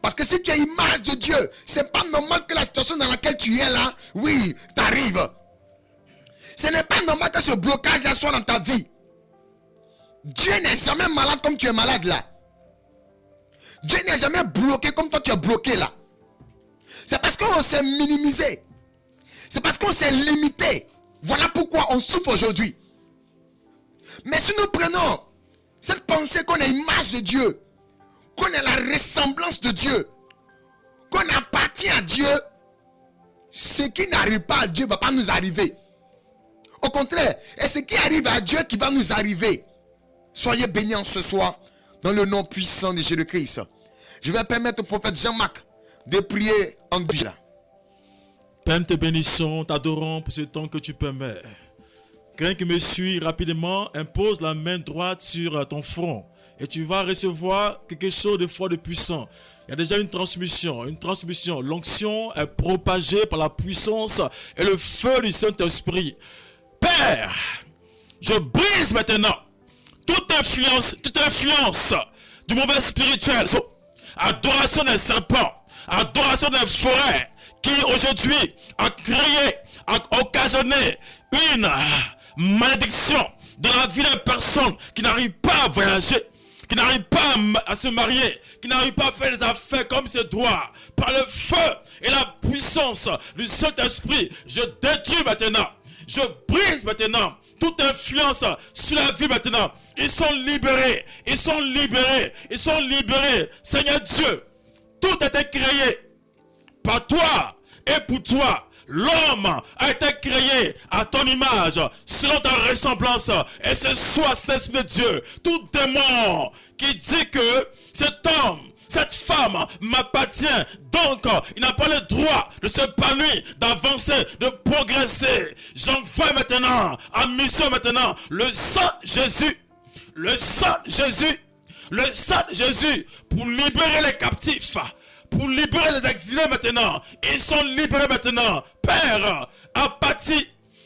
Parce que si tu es image de Dieu, c'est pas normal que la situation dans laquelle tu es là, oui, t'arrive. Ce n'est pas normal que ce blocage là soit dans ta vie. Dieu n'est jamais malade comme tu es malade là. Dieu n'est jamais bloqué comme toi tu es bloqué là. C'est parce qu'on s'est minimisé. C'est parce qu'on s'est limité. Voilà pourquoi on souffre aujourd'hui. Mais si nous prenons cette pensée qu'on est image de Dieu, qu'on est la ressemblance de Dieu, qu'on appartient à Dieu, ce qui n'arrive pas à Dieu ne va pas nous arriver. Au contraire, et ce qui arrive à Dieu qui va nous arriver. Soyez bénis en ce soir dans le nom puissant de Jésus-Christ. Je vais permettre au prophète Jean-Marc de prier en Dieu. Père, nous te bénissons, t'adorons pour ce temps que tu permets. Quelqu'un qui me suit rapidement, impose la main droite sur ton front et tu vas recevoir quelque chose de fort, de puissant. Il y a déjà une transmission. L'onction est propagée par la puissance et le feu du Saint-Esprit. Père, je brise maintenant toute influence du mauvais spirituel, adoration des serpents, adoration des forêts, qui aujourd'hui a créé, a occasionné une malédiction dans la vie des personnes qui n'arrivent pas à voyager, qui n'arrivent pas à se marier, qui n'arrivent pas à faire les affaires comme c'est droit. Par le feu et la puissance du Saint-Esprit, je détruis maintenant, je brise maintenant toute influence sur la vie maintenant. Ils sont libérés, ils sont libérés, ils sont libérés. Seigneur Dieu, tout a été créé par toi et pour toi. L'homme a été créé à ton image, selon ta ressemblance. Et ce soir, cet esprit de Dieu, tout démon qui dit que cet homme, cette femme m'appartient, donc il n'a pas le droit de s'épanouir, d'avancer, de progresser. J'envoie maintenant, en mission maintenant, le sang de Jésus, le sang de Jésus, le sang de Jésus, pour libérer les captifs, pour libérer les exilés maintenant. Ils sont libérés maintenant. Père, à partir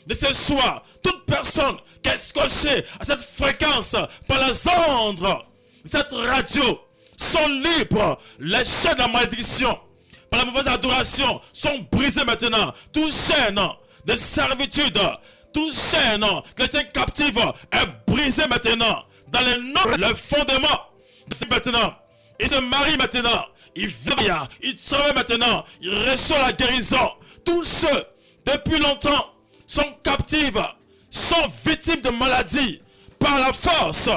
de ce soir, toute personne qui est scotchée à cette fréquence par les ondes, cette radio, sont libres. Les chaînes de la malédiction, par la mauvaise adoration, sont brisées maintenant. Toute chaîne de servitude, toute chaîne qui était captive est brisée maintenant. Dans les noms, le fondement, maintenant. Il se marie maintenant. Il vient, il travaille maintenant, il reçoit la guérison. Tous ceux, depuis longtemps, sont captifs, sont victimes de maladies par la force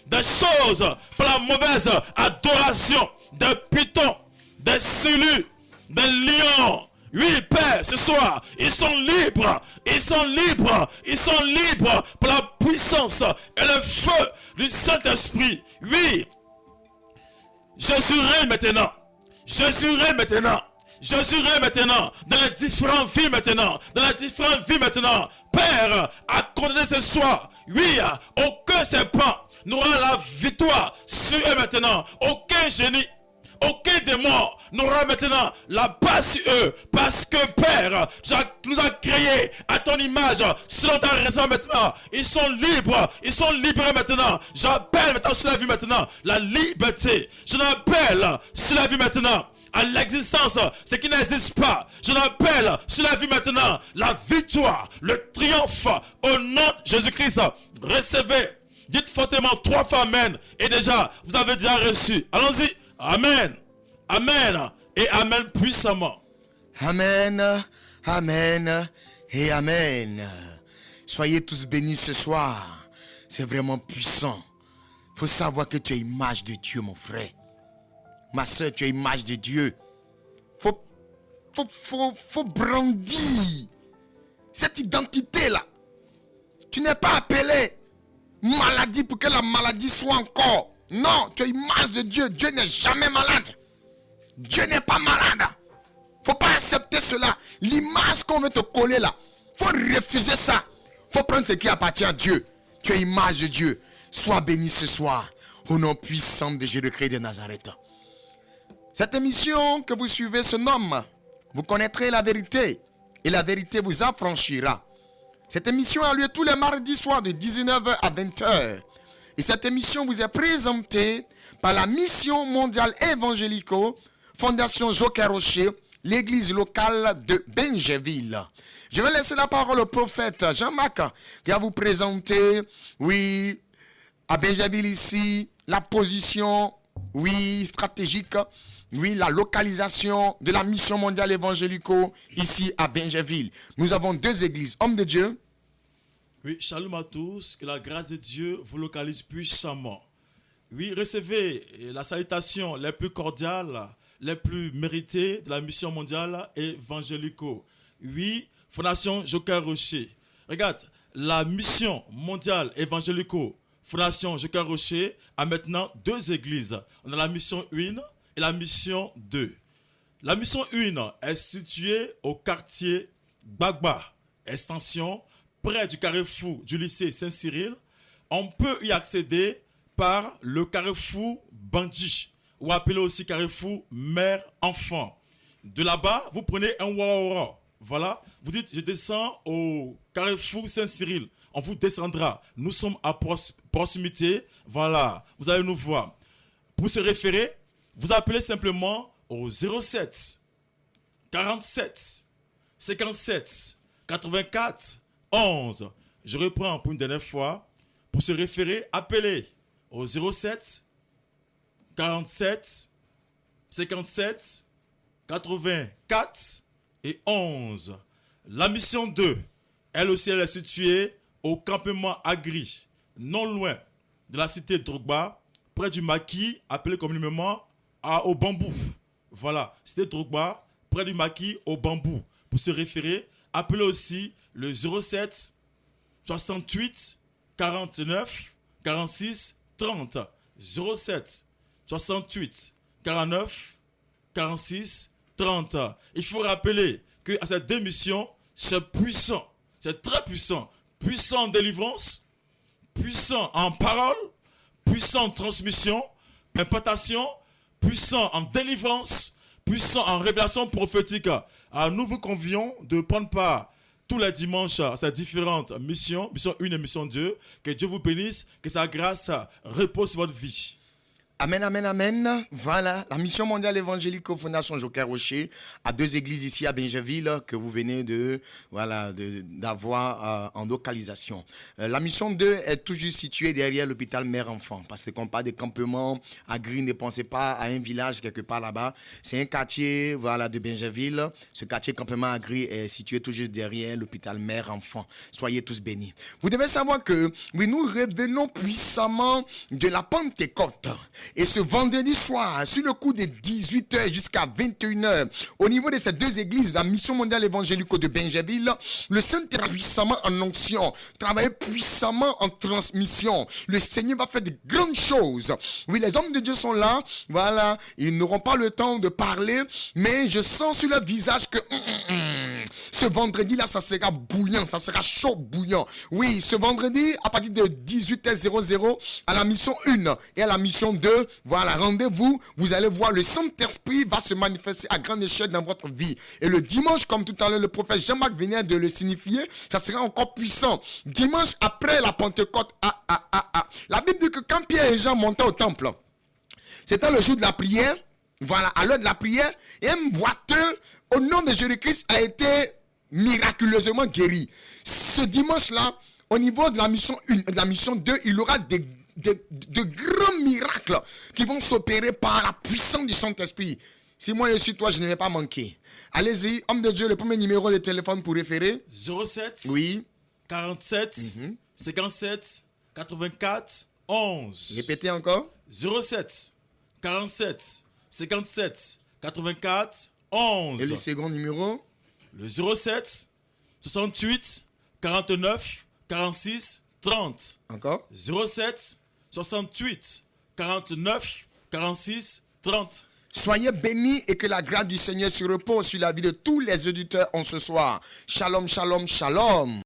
des choses, par la mauvaise adoration des pitons, des cellules, des lions. Oui, Père, ce soir, ils sont libres, ils sont libres, ils sont libres par la puissance et le feu du Saint-Esprit. Oui, Jésus règne maintenant. Jésus règne maintenant. Jésus règne maintenant dans les différentes vies maintenant. Dans les différentes vies maintenant. Père, accordez ce soir. Oui, aucun serpent n'aura la victoire sur eux maintenant. Aucun génie, aucun démon n'aura maintenant la paix sur eux. Parce que Père, tu nous as créés à ton image, selon ta raison maintenant. Ils sont libres, ils sont libérés maintenant. J'appelle maintenant sur la vie maintenant la liberté. Je l'appelle sur la vie maintenant à l'existence, ce qui n'existe pas. Je l'appelle sur la vie maintenant la victoire, le triomphe au nom de Jésus-Christ. Recevez, dites fortement 3 fois Amen. Et déjà, vous avez déjà reçu. Allons-y. Amen. Amen. Et Amen puissamment. Amen, Amen et Amen. Soyez tous bénis ce soir. C'est vraiment puissant. Il faut savoir que tu es image de Dieu, mon frère. Ma soeur, tu es image de Dieu. Faut brandir cette identité-là. Tu n'es pas appelé maladie pour que la maladie soit encore. Non, tu es image de Dieu. Dieu n'est jamais malade. Dieu n'est pas malade. Faut pas accepter cela. L'image qu'on veut te coller là, faut refuser ça. Faut prendre ce qui appartient à Dieu. Tu es image de Dieu. Sois béni ce soir au nom puissant de Jésus-Christ de Nazareth. Cette émission que vous suivez se nomme « Vous connaîtrez la vérité et la vérité vous affranchira ». Cette émission a lieu tous les mardis soirs de 19h à 20h. Et cette émission vous est présentée par la Mission mondiale évangélico Fondation Joker Rocher, l'église locale de Benjaville. Je vais laisser la parole au prophète Jean-Marc qui va vous présenter, oui, à Benjaville ici, la position, oui, stratégique, oui, la localisation de la mission mondiale évangélico ici à Benjaville. Nous avons 2 églises. Hommes de Dieu. Oui, shalom à tous, que la grâce de Dieu vous localise puissamment. Oui, recevez la salutation les plus cordiales, les plus méritées de la mission mondiale évangélico. Oui, Fondation Joker Rocher. Regarde, la mission mondiale évangélico, Fondation Joker Rocher, a maintenant 2 églises. On a la mission 1 et la mission 2. La mission 1 est située au quartier Gbagba, extension, près du carrefour du lycée Saint-Cyril. On peut y accéder par le carrefour Bandji, ou appelé aussi carrefour mère-enfant. De là-bas, vous prenez un Wawa. Voilà, vous dites, je descends au carrefour Saint-Cyril. On vous descendra. Nous sommes à proximité. Voilà, vous allez nous voir. Pour se référer, vous appelez simplement au 07 47 57 84 11. Je reprends pour une dernière fois. Pour se référer, appelez au 07 47 57 84 et 11. La mission 2, elle aussi, elle est située au campement Agri, non loin de la cité Drogba, près du maquis, appelé communément au bambou. Voilà, cité Drogba, près du maquis au bambou. Pour se référer, appelez aussi le 07 68 49 46 30. 07 68 49 46 30. Il faut rappeler qu'à cette démission, c'est puissant, c'est très puissant. Puissant en délivrance, puissant en parole, puissant en transmission, impartation, puissant en délivrance, puissant en révélation prophétique. Alors nous vous convions de prendre part tous les dimanches à ces différentes missions, mission 1 et mission 2. Que Dieu vous bénisse, que sa grâce repose sur votre vie. Amen, amen, amen. Voilà, la mission mondiale évangélique Fondation Joker Rocher a 2 églises ici à Benjaville que vous venez d'avoir en localisation. La mission 2 est toujours située derrière l'hôpital mère-enfant parce qu'on parle des campements Agri. Ne pensez pas à un village quelque part là-bas. C'est un quartier de Benjaville. Ce quartier campement Agri est situé tout juste derrière l'hôpital mère-enfant. Soyez tous bénis. Vous devez savoir que oui, nous revenons puissamment de la Pentecôte. Et ce vendredi soir, sur le coup de 18h jusqu'à 21h, au niveau de ces 2 églises, la mission mondiale évangélique de Benjaville, le Saint-Esprit puissamment en onction, travailler puissamment en transmission. Le Seigneur va faire de grandes choses. Oui, les hommes de Dieu sont là. Voilà, ils n'auront pas le temps de parler, mais je sens sur leur visage que ce vendredi-là, ça sera bouillant, ça sera chaud bouillant. Oui, ce vendredi, à partir de 18h00, à la mission 1 et à la mission 2, voilà, rendez-vous, vous allez voir, le Saint-Esprit va se manifester à grande échelle dans votre vie. Et le dimanche, comme tout à l'heure, le prophète Jean-Marc venait de le signifier, ça sera encore puissant. Dimanche après la Pentecôte, la Bible dit que quand Pierre et Jean montaient au temple, c'était le jour de la prière. Voilà, à l'heure de la prière, et un boiteux au nom de Jésus-Christ a été miraculeusement guéri. Ce dimanche-là, au niveau de la mission 1 et de la mission 2, il y aura de grands miracles qui vont s'opérer par la puissance du Saint-Esprit. Si moi je suis toi, je ne vais pas manquer. Allez-y, homme de Dieu, le premier numéro de téléphone pour référer. 07 oui. 47 57 84 11. Répétez encore. 07 47 57 84 11. Et le second numéro? Le 07 68 49 46 30. Encore? 07 68 49 46 30. Soyez bénis et que la grâce du Seigneur se repose sur la vie de tous les auditeurs en ce soir. Shalom, shalom, shalom.